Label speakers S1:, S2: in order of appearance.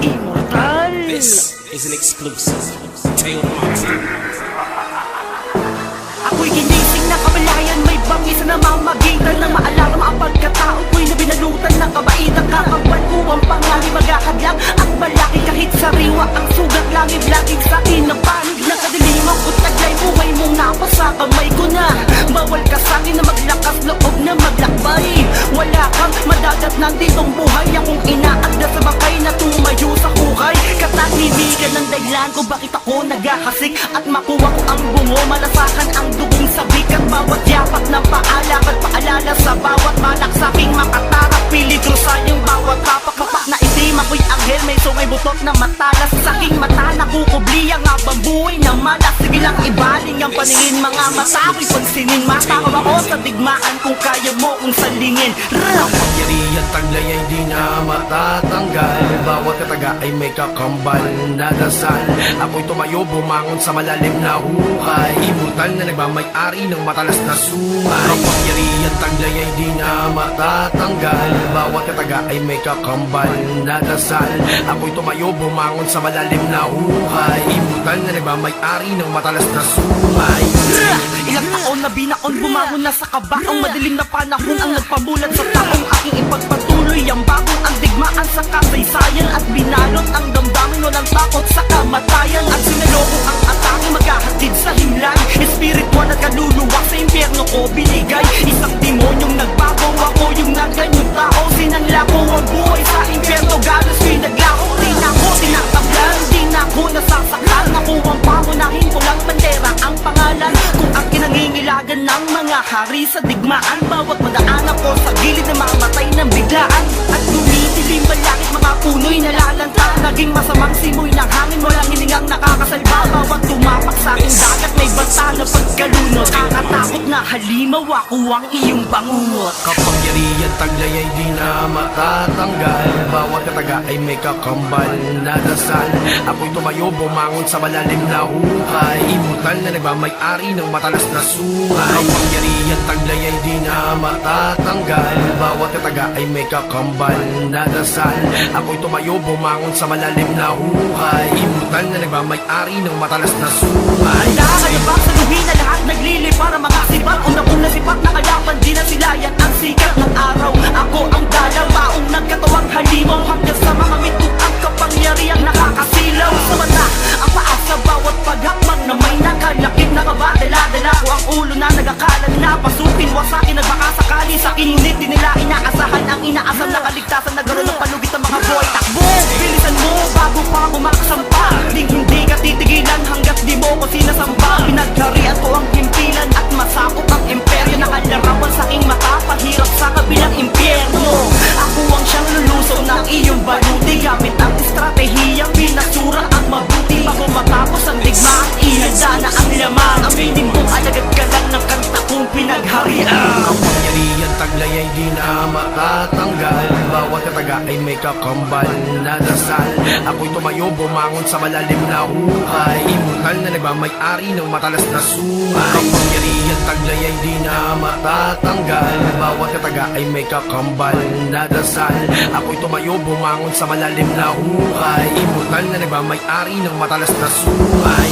S1: Immortal!
S2: This is an exclusive Taylor Monster.
S1: Ako'y ginising na kabalayan, may bangis na mamagitan ng maalala ang pagkatao ko'y na binalutan ng kabaitan. Kakabal ko ang pangalim, magkakadlang ang malaki kahit sariwa ang sugat. Langit laging sa akin ng panig na kadiliman ko taglay. Buhay mong napasa kamay ko na, bawal ka sa'kin na maglakas loob na maglakbay. Wala kang madadat ng ditong buhay, akong inaagda sa bakay na tumayo sa hukay. Katahimikan ng dahilan kung bakit ako nagkakasik at makuha ko ang bungo. Malasakan ang dugong sabik at bawat yapak ng paalak at paalala sa bawat balak sa aking makatarap. Piligro sa iyong bawat tapak. Kapak na itim ako'y anghel, may sungay butot na matalas. Sa aking mata nakukubli ang habang buhay na malas. Sige lang ibaling ang paningin, mga mata ako'y pansinin. Matakaw ako sa digmaan kung kaya mo kung salingin.
S3: Ang pangyarihan taglay ay di na matatanggal. Bawat kataga ay may kakambal na dasal. Ako'y tumayo bumangon sa malalim na hukay. Immortal na nagmamay-ari ng matalas na sungay. Ang pangyarihan taglay ay di na matatanggal. Bawat kataga ay may kakambal na dasal. Ako'y tumayo bumangon sa malalim na hukay. Immortal na nagmamay-ari ng matalas na sungay.
S1: Ilang taon na binaon, bumangon na sa kabakang madilim na panahon ang nagpamulat sa taong aking ipagpatuloy. Ang bagong ang digmaan sa kasaysayan at binalot ang damdamin, walang takot sa kamatayan. At sinaloko ang atake, maghahatid sa himlay. Espiritual at kaluluwa sa impyerno ko binigay. Isang demonyong nagbago, ako yung naganyong tao. Sinanla ko ang buhay sa impyerno, galos pinaglako. Di na ako tinatablan, di na ako nasasakal. Nakuwang pangunahin ko lang bandera ang pangalan. Kung ang kinangingilagan ng mga hari sa digmaan, bawat madaan ako sa gilid na mamatay ng biglaan. At dumitilim balakit mga puno'y nalalanta. Naging masamang simoy ng hangin, walang hiningang nakakasalba. Bawat tumapak sa aking dagat may banta na pagkalunod. Kakatakot na halimaw ako ang iyong bangungot.
S3: Kapangyarihan taglay ay di na matatanggal. Bawat kataga ay may kakambal na dasal. Ako'y tumayo bumangon sa malalim na hukay. Immortal na nagmamay-ari ng matalas na sungay. Kapangyarihan taglay ay di na matatanggal. Bawat kataga ay may kakambal na dasal. Ako'y tumayo bumangon sa malalim na hukay. Immortal na nagmamay-ari ng matalas na sungay.
S1: Nakakayabak sa luhi na lahat naglili para mga sibat. Una-una na sipat na kalaban, di na silayan ang sikat ng araw. Ako ang dalaw, taong nagkatawang halimaw. Hanggang sa mga mito ang kapangyariang nakakasilaw. Sa mata, ang paa sa bawat paghakbang na may nakalakip na kaba. Dala-dala ko ang ulo na nagakalan na pasukin. Wasakin at baka sakali sa akin, ngunit di nila inaasahan ang inaasam na kaligtasan. Nagkaroon ng palugit ang mga boy. Takbo, bilisan mo bago pa ako makasampa. Hindi ka titigilan hanggat di mo ko sinasamba. Pinagharian ko ang himpilan at masakop ang imperyo. Nakalarawan sa aking mata, pahirap sa kabilang impyerno. Ako ang siyang luluso ng iyong baluti. Gamit ang estratehiyang pinasura ang mabuti. Bago matapos ang digmaan, ihanda na ang laman. Aminin mong alagad ka lang ng kanta kong pinagharian.
S3: Ang pangyarihan taglay ay di na matatanggal. Bawat kataga ay may kakambal na dasal. Ako'y tumayo bumangon sa malalim na hukay. Immortal na nagmamay-ari ng matalas na sungay. Ang pangyarihan taglay ay di na matatanggal. Bawat kataga ay may kakambal na dasal. Ako'y tumayo bumangon sa malalim na hukay. Immortal na nagmamay-ari ng matalas na sungay.